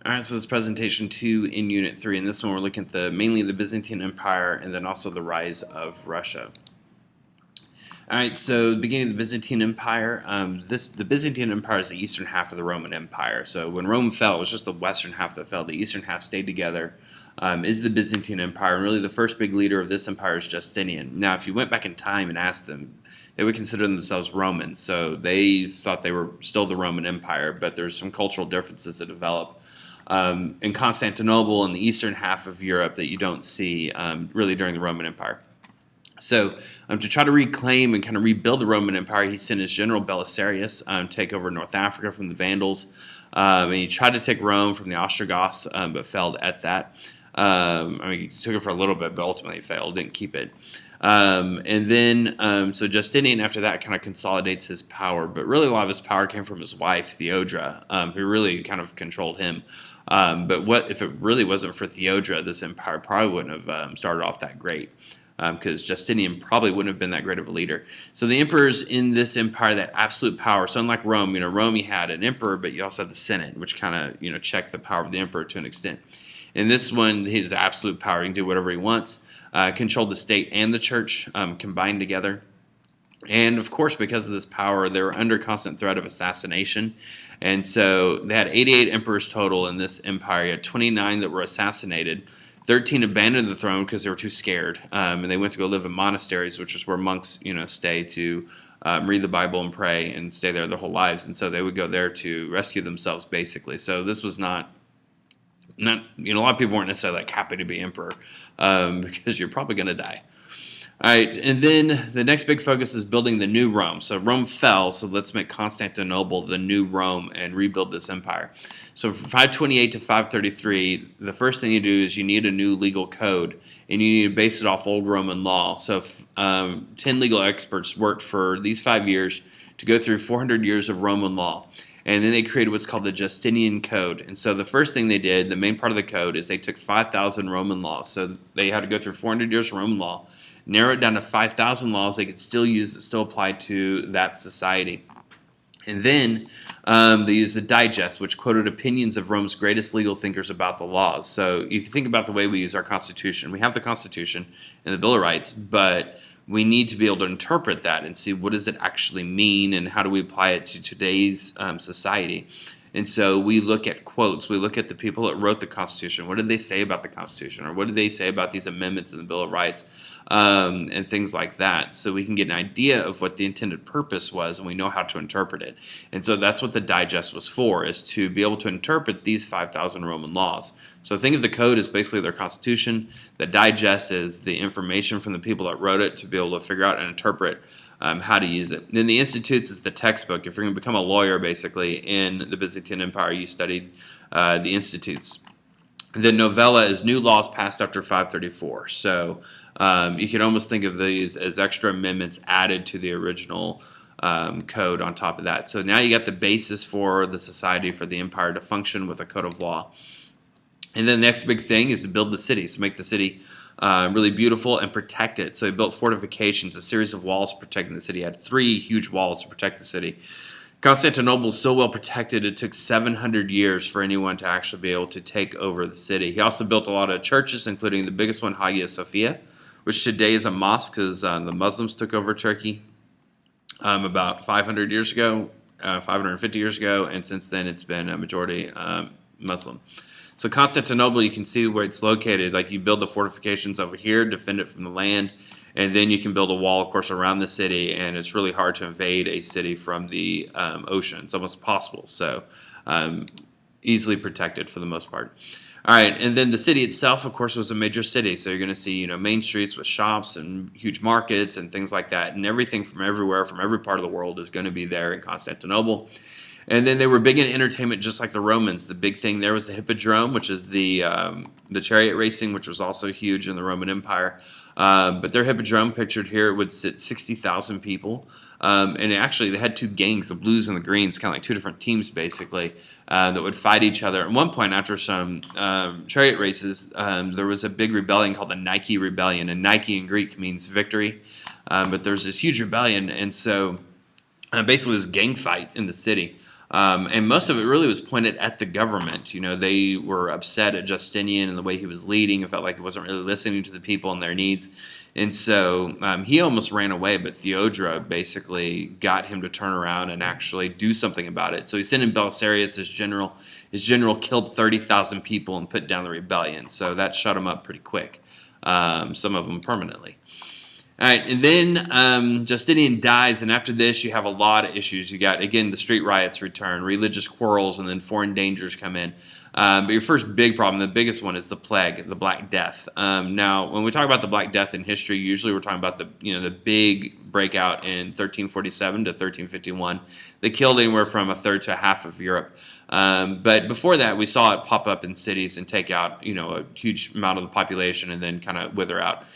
All right, so this is presentation 2 in Unit 3, and this one we're looking at mainly the Byzantine Empire and then also the rise of Russia. All right, so the beginning of the Byzantine Empire. The Byzantine Empire is the eastern half of the Roman Empire. So when Rome fell, it was just the western half that fell. The eastern half stayed together. Is the Byzantine Empire, and really the first big leader of this empire is Justinian. Now, if you went back in time and asked them, they would consider themselves Romans, so they thought they were still the Roman Empire, but there's some cultural differences that develop in Constantinople and the eastern half of Europe that you don't see really during the Roman Empire. So to try to reclaim and kind of rebuild the Roman Empire, he sent his general Belisarius take over North Africa from the Vandals. And he tried to take Rome from the Ostrogoths, but failed at that. He took it for a little bit, but ultimately failed, didn't keep it. So Justinian, after that, kind of consolidates his power. But really, a lot of his power came from his wife, Theodora, who really kind of controlled him. But what if it really wasn't for Theodora, this empire probably wouldn't have started off that great. Because Justinian probably wouldn't have been that great of a leader. So the emperors in this empire, that absolute power. So unlike Rome, Rome you had an emperor, but you also had the Senate, which kind of checked the power of the emperor to an extent. In this one, his absolute power, he can do whatever he wants. Controlled the state and the church combined together. And of course, because of this power, they were under constant threat of assassination. And so they had 88 emperors total in this empire. You had 29 that were assassinated. 13 abandoned the throne because they were too scared, and they went to go live in monasteries, which is where monks, stay to read the Bible and pray and stay there their whole lives. And so they would go there to rescue themselves, basically. So this was not a lot of people weren't necessarily happy to be emperor because you're probably going to die. All right, and then the next big focus is building the new Rome. So Rome fell, so let's make Constantinople the new Rome and rebuild this empire. So from 528 to 533, the first thing you do is you need a new legal code, and you need to base it off old Roman law. So 10 legal experts worked for these 5 years to go through 400 years of Roman law. And then they created what's called the Justinian Code. And so the first thing they did, the main part of the code, is they took 5,000 Roman laws. So they had to go through 400 years of Roman law, narrow it down to 5,000 laws they could still use that still apply to that society. And then they used the Digest, which quoted opinions of Rome's greatest legal thinkers about the laws. So if you think about the way we use our Constitution, we have the Constitution and the Bill of Rights, but we need to be able to interpret that and see what does it actually mean and how do we apply it to today's society. And so we look at quotes. We look at the people that wrote the Constitution. What did they say about the Constitution? Or what did they say about these amendments in the Bill of Rights? And things like that. So we can get an idea of what the intended purpose was, and we know how to interpret it. And so that's what the Digest was for, is to be able to interpret these 5,000 Roman laws. So think of the code as basically their Constitution. The Digest is the information from the people that wrote it to be able to figure out and interpret how to use it. Then the Institutes is the textbook. If you're going to become a lawyer, basically, in the Byzantine Empire, you studied the Institutes. The Novella is new laws passed after 534. So you can almost think of these as extra amendments added to the original code on top of that. So now you got the basis for the society, for the empire to function with a code of law. And then the next big thing is to build the city. So make the city really beautiful and protect it. So he built fortifications, a series of walls protecting the city. He had 3 huge walls to protect the city. Constantinople is so well protected, it took 700 years for anyone to actually be able to take over the city. He also built a lot of churches, including the biggest one, Hagia Sophia, which today is a mosque because the Muslims took over Turkey about 500 years ago, 550 years ago, and since then it's been a majority Muslim. So Constantinople, you can see where it's located. Like you build the fortifications over here, defend it from the land, and then you can build a wall, of course, around the city, and it's really hard to invade a city from the ocean. It's almost impossible, so easily protected for the most part. All right, and then the city itself, of course, was a major city, so you're going to see main streets with shops and huge markets and things like that, and everything from everywhere, from every part of the world is going to be there in Constantinople. And then they were big in entertainment, just like the Romans. The big thing there was the Hippodrome, which is the chariot racing, which was also huge in the Roman Empire. But their Hippodrome, pictured here, would sit 60,000 people. And actually, they had 2 gangs, the Blues and the Greens, kind of like 2 different teams, basically, that would fight each other. At one point, after some chariot races, there was a big rebellion called the Nike Rebellion. And Nike in Greek means victory. But there's this huge rebellion, and so basically this gang fight in the city. And most of it really was pointed at the government. They were upset at Justinian and the way he was leading. It felt like he wasn't really listening to the people and their needs. And so he almost ran away, but Theodora basically got him to turn around and actually do something about it. So he sent in Belisarius, his general. His general killed 30,000 people and put down the rebellion. So that shut him up pretty quick, some of them permanently. All right, and then Justinian dies, and after this, you have a lot of issues. You got, again, the street riots return, religious quarrels, and then foreign dangers come in. But your first big problem, the biggest one, is the plague, the Black Death. Now, when we talk about the Black Death in history, usually we're talking about the big breakout in 1347 to 1351. They killed anywhere from a third to a half of Europe. But before that, we saw it pop up in cities and take out, a huge amount of the population and then kind of wither out.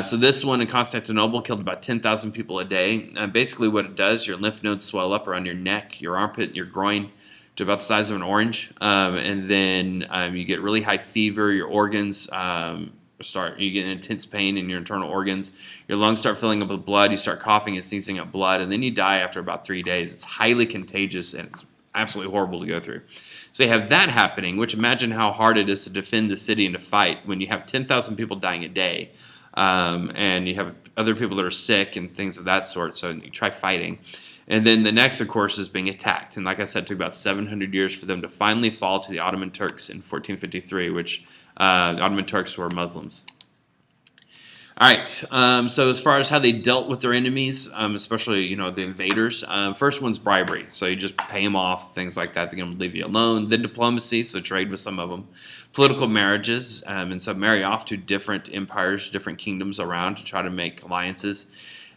So this one in Constantinople killed about 10,000 people a day. Basically what it does, your lymph nodes swell up around your neck, your armpit, your groin to about the size of an orange. And then you get really high fever, your organs you get intense pain in your internal organs. Your lungs start filling up with blood. You start coughing and sneezing up blood. And then you die after about 3 days. It's highly contagious and it's absolutely horrible to go through. So you have that happening, which imagine how hard it is to defend the city and to fight when you have 10,000 people dying a day. And you have other people that are sick and things of that sort, so you try fighting. And then the next, of course, is being attacked. And like I said, it took about 700 years for them to finally fall to the Ottoman Turks in 1453, which the Ottoman Turks were Muslims. All right, so as far as how they dealt with their enemies, especially, the invaders, first one's bribery. So you just pay them off, things like that. They're going to leave you alone. Then diplomacy, so trade with some of them. Political marriages, and so marry off to different empires, different kingdoms around to try to make alliances.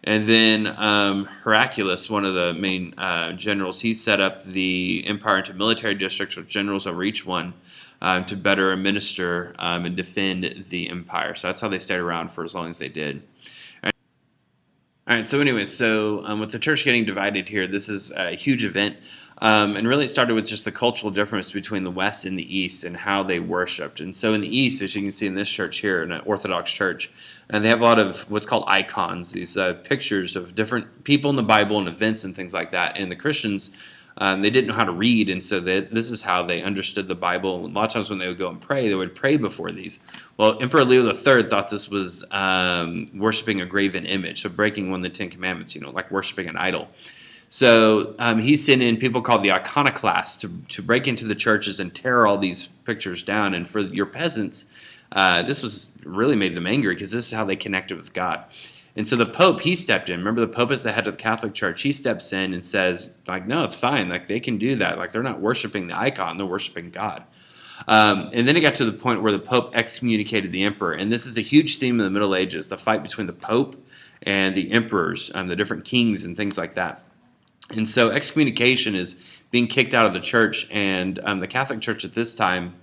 And then Heraclius, one of the main generals, he set up the empire into military districts with generals over each one. To better administer and defend the empire. So that's how they stayed around for as long as they did. All right, so anyways, with the church getting divided here, this is a huge event. And really it started with just the cultural difference between the West and the East and how they worshipped. And so in the East, as you can see in this church here, in an Orthodox church, and they have a lot of what's called icons, these pictures of different people in the Bible and events and things like that. And the Christians, they didn't know how to read, and so this is how they understood the Bible. A lot of times when they would go and pray, they would pray before these. Well, Emperor Leo III thought this was worshiping a graven image, so breaking one of the Ten Commandments, like worshiping an idol. So he sent in people called the iconoclasts to break into the churches and tear all these pictures down. And for your peasants, this was really made them angry because this is how they connected with God. And so the Pope, he stepped in. Remember, the Pope is the head of the Catholic Church. He steps in and says, no, it's fine. They can do that. They're not worshiping the icon. They're worshiping God. And then it got to the point where the Pope excommunicated the emperor. And this is a huge theme in the Middle Ages, the fight between the Pope and the emperors, the different kings and things like that. And so excommunication is being kicked out of the church. And the Catholic Church at this time,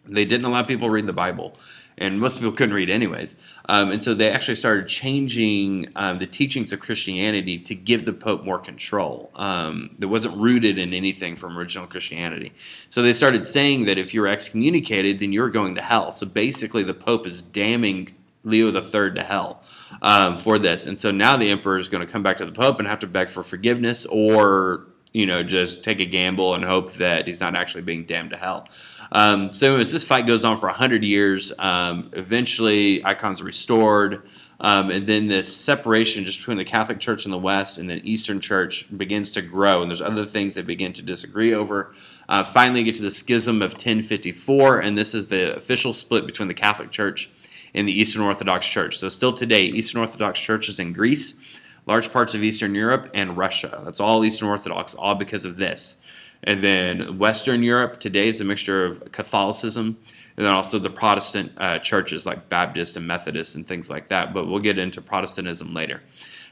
they didn't allow people to read the Bible. And most people couldn't read anyways. And so they actually started changing the teachings of Christianity to give the Pope more control. That wasn't rooted in anything from original Christianity. So they started saying that if you were excommunicated, then you were going to hell. So basically the Pope is damning Leo III to hell for this. And so now the emperor is going to come back to the Pope and have to beg for forgiveness or just take a gamble and hope that he's not actually being damned to hell. So anyways, this fight goes on for 100 years. Eventually, icons are restored. And then this separation just between the Catholic Church in the West and the Eastern Church begins to grow. And there's other things they begin to disagree over. Finally, get to the schism of 1054. And this is the official split between the Catholic Church and the Eastern Orthodox Church. So still today, Eastern Orthodox churches in Greece, large parts of Eastern Europe, and Russia. That's all Eastern Orthodox, all because of this. And then Western Europe today is a mixture of Catholicism and then also the Protestant churches like Baptist and Methodist and things like that. But we'll get into Protestantism later.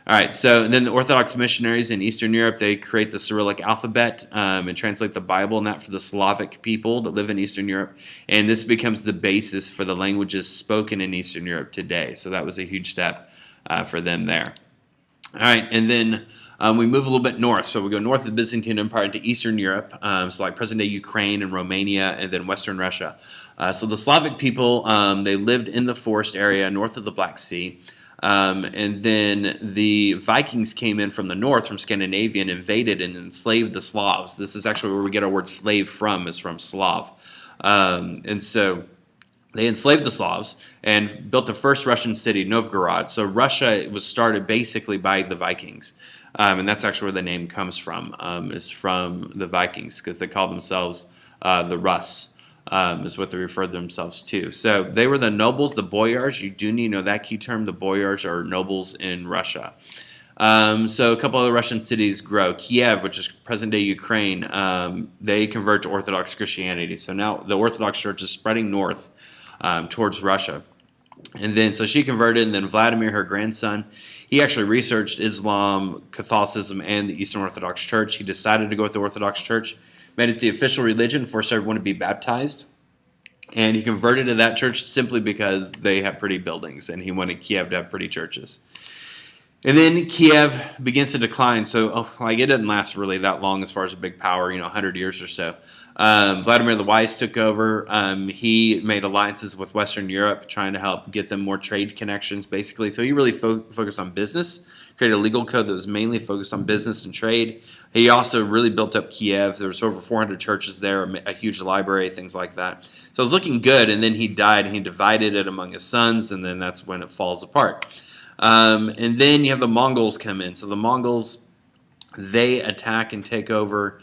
All right, so then the Orthodox missionaries in Eastern Europe, they create the Cyrillic alphabet and translate the Bible and that for the Slavic people that live in Eastern Europe. And this becomes the basis for the languages spoken in Eastern Europe today. So that was a huge step for them there. All right, and then we move a little bit north. So we go north of the Byzantine Empire into Eastern Europe, so like present-day Ukraine and Romania, and then Western Russia. So the Slavic people, they lived in the forest area north of the Black Sea. And then the Vikings came in from the north, from Scandinavia, and invaded and enslaved the Slavs. This is actually where we get our word slave from, is from Slav. And so they enslaved the Slavs and built the first Russian city, Novgorod. So Russia was started basically by the Vikings. And that's actually where the name comes from, is from the Vikings, because they call themselves the Rus, is what they referred themselves to. So they were the nobles, the boyars. You do need to know that key term. The boyars are nobles in Russia. So a couple other Russian cities grow. Kiev, which is present-day Ukraine, they convert to Orthodox Christianity. So now the Orthodox Church is spreading north towards Russia. And then, so she converted, and then Vladimir, her grandson, he actually researched Islam, Catholicism, and the Eastern Orthodox Church. He decided to go with the Orthodox Church, made it the official religion, forced everyone to be baptized. And he converted to that church simply because they have pretty buildings, and he wanted Kiev to have pretty churches. And then Kiev begins to decline. So, it didn't last really that long as far as a big power, 100 years or so. Vladimir the Wise took over. He made alliances with Western Europe, trying to help get them more trade connections, basically. So he really focused on business, created a legal code that was mainly focused on business and trade. He also really built up Kiev. There was over 400 churches there, a huge library, things like that. So it was looking good, and then he died, and he divided it among his sons, and then that's when it falls apart. And then you have the Mongols come in. So the Mongols, they attack and take over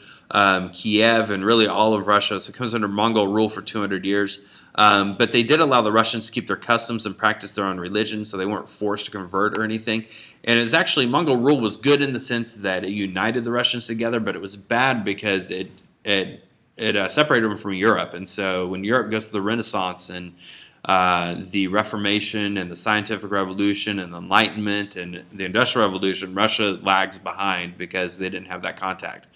Kiev and really all of Russia. So it comes under Mongol rule for 200 years. But they did allow the Russians to keep their customs and practice their own religion, so they weren't forced to convert or anything. And it was actually, Mongol rule was good in the sense that it united the Russians together, but it was bad because it separated them from Europe. And so when Europe goes to the Renaissance and the Reformation and the Scientific Revolution and the Enlightenment and the Industrial Revolution, Russia lags behind because they didn't have that contact.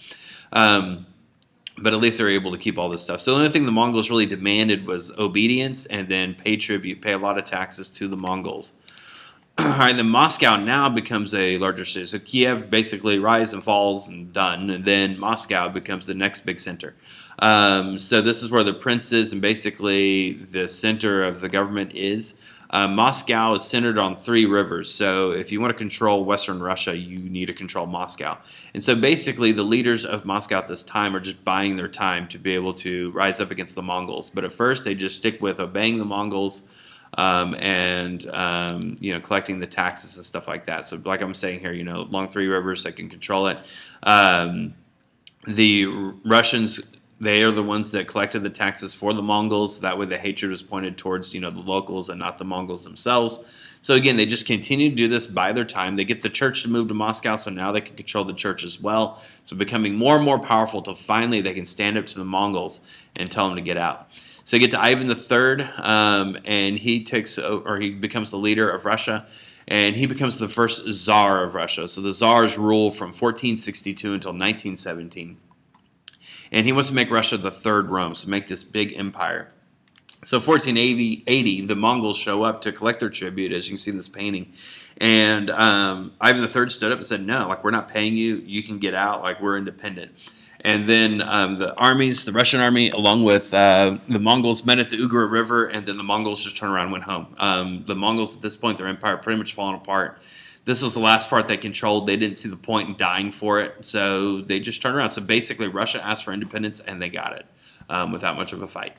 But at least they were able to keep all this stuff. So the only thing the Mongols really demanded was obedience and then pay tribute, pay a lot of taxes to the Mongols. All right, then Moscow now becomes a larger city. So Kiev basically rises and falls and done, and then Moscow becomes the next big center. So this is where the princes and basically the center of the government is. Moscow is centered on 3 rivers. So if you want to control Western Russia, you need to control Moscow. And so basically the leaders of Moscow at this time are just buying their time to be able to rise up against the Mongols. But at first they just stick with obeying the Mongols and collecting the taxes and stuff like that. So like I'm saying here, along 3 rivers, they can control it. The Russians, they are the ones that collected the taxes for the Mongols. That way the hatred was pointed towards, the locals and not the Mongols themselves. So again, they just continue to do this by their time. They get the church to move to Moscow, so now they can control the church as well. So becoming more and more powerful until finally they can stand up to the Mongols and tell them to get out. So you get to Ivan III, and he becomes the leader of Russia. And he becomes the first Tsar of Russia. So the Tsars rule from 1462 until 1917. And he wants to make Russia the third Rome, so make this big empire. So 1480, the Mongols show up to collect their tribute, as you can see in this painting. And Ivan III stood up and said, no, we're not paying you. You can get out. We're independent. And then the Russian army, along with the Mongols, met at the Ugra River, and then the Mongols just turned around and went home. The Mongols, at this point, their empire pretty much fallen apart. This was the last part they controlled. They didn't see the point in dying for it, so they just turned around. So basically, Russia asked for independence, and they got it without much of a fight.